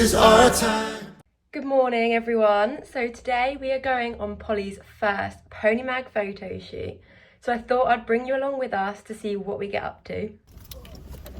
is our time. Good morning everyone. So today we are going on Polly's first Pony Mag photo shoot. So I thought I'd bring you along with us to see what we get up to.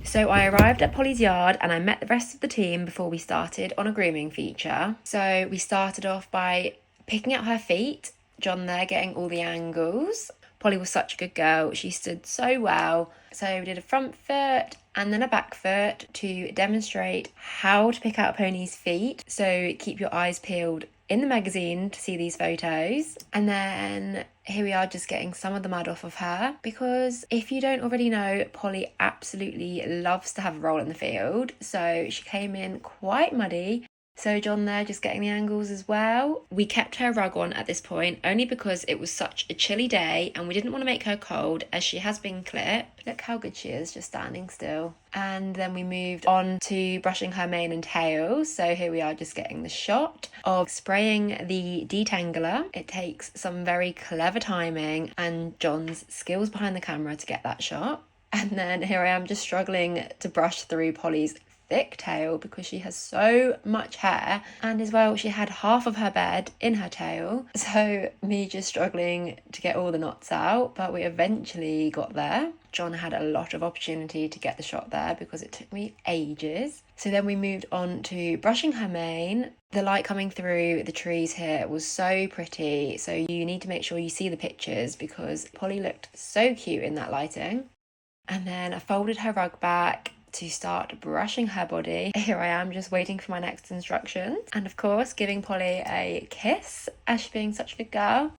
So I arrived at Polly's yard and I met the rest of the team before we started on a grooming feature. So we started off by picking out her feet, Jon there getting all the angles. Polly was such a good girl, she stood so well. So we did a front foot and then a back foot to demonstrate how to pick out a pony's feet. So keep your eyes peeled in the magazine to see these photos. And then here we are just getting some of the mud off of her, because if you don't already know, Polly absolutely loves to have a roll in the field. So she came in quite muddy. So Jon there just getting the angles as well. We kept her rug on at this point only because it was such a chilly day and we didn't want to make her cold, as she has been clipped. Look how good she is just standing still. And then we moved on to brushing her mane and tail. So here we are just getting the shot of spraying the detangler. It takes some very clever timing and Jon's skills behind the camera to get that shot. And then here I am just struggling to brush through Polly's thick tail because she has so much hair, and as well she had half of her bed in her tail, so me just struggling to get all the knots out, but we eventually got there. Jon had a lot of opportunity to get the shot there because it took me ages. So then we moved on to brushing her mane. The light coming through the trees here was so pretty, so you need to make sure you see the pictures because Polly looked so cute in that lighting. And then I folded her rug back to start brushing her body. Here I am just waiting for my next instructions, and of course giving Polly a kiss as she's being such a good girl.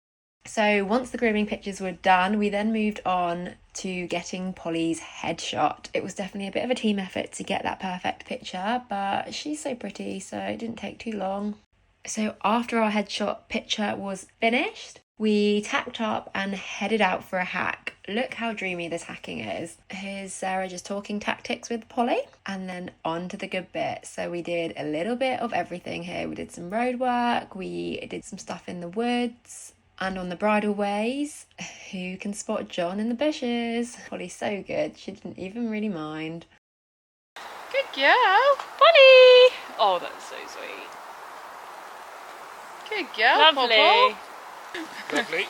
So once the grooming pictures were done, we then moved on to getting Polly's headshot. It was definitely a bit of a team effort to get that perfect picture, but she's so pretty, so it didn't take too long. So after our headshot picture was finished, we tacked up and headed out for a hack. Look how dreamy this hacking is. Here's Sarah just talking tactics with Polly, and then on to the good bit. So we did a little bit of everything here. We did some road work, we did some stuff in the woods, and on the bridleways. Who can spot Jon in the bushes? Polly's so good, she didn't even really mind. Good girl, Polly! Oh, that's so sweet. Good girl, Lovely. Popo. Lovely.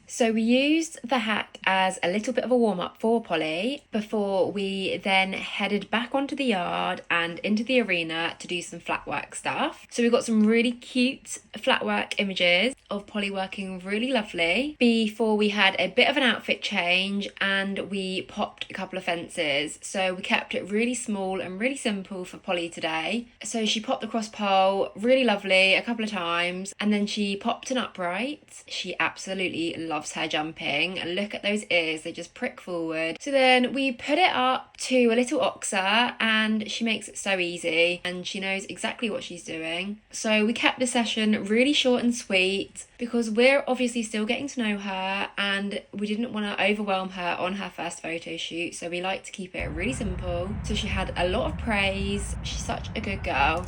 So we used the hack as a little bit of a warm-up for Polly before we then headed back onto the yard and into the arena to do some flat work stuff. So we got some really cute flat work images of Polly working really lovely before we had a bit of an outfit change and we popped a couple of fences. So we kept it really small and really simple for Polly today. So she popped the cross pole really lovely a couple of times, and then she popped an upright. She absolutely loves her jumping, and look at those ears, they just prick forward. So then we put it up to a little oxer and she makes it so easy and she knows exactly what she's doing. So we kept the session really short and sweet because we're obviously still getting to know her and we didn't want to overwhelm her on her first photo shoot, so we like to keep it really simple. So she had a lot of praise. She's such a good girl.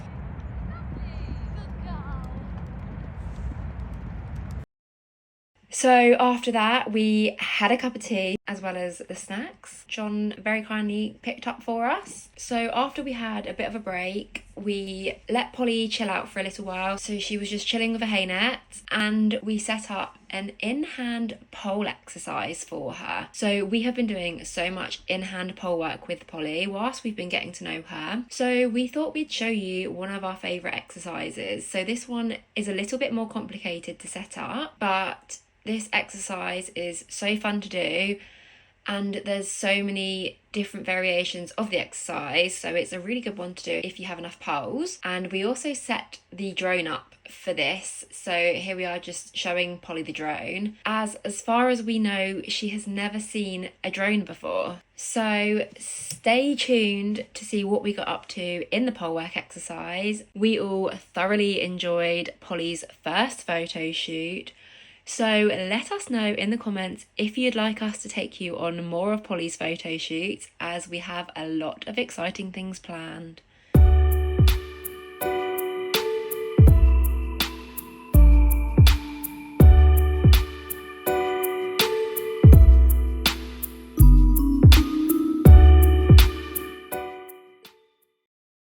So after that, we had a cup of tea as well as the snacks Jon very kindly picked up for us. So after we had a bit of a break, we let Polly chill out for a little while. So she was just chilling with a hay net, and we set up an in-hand pole exercise for her. So we have been doing so much in-hand pole work with Polly whilst we've been getting to know her. So we thought we'd show you one of our favourite exercises. So this one is a little bit more complicated to set up, but this exercise is so fun to do and there's so many different variations of the exercise, so it's a really good one to do if you have enough poles. And we also set the drone up for this, so here we are just showing Polly the drone, as far as we know she has never seen a drone before. So stay tuned to see what we got up to in the pole work exercise. We all thoroughly enjoyed Polly's first photo shoot. So let us know in the comments if you'd like us to take you on more of Polly's photo shoots, as we have a lot of exciting things planned.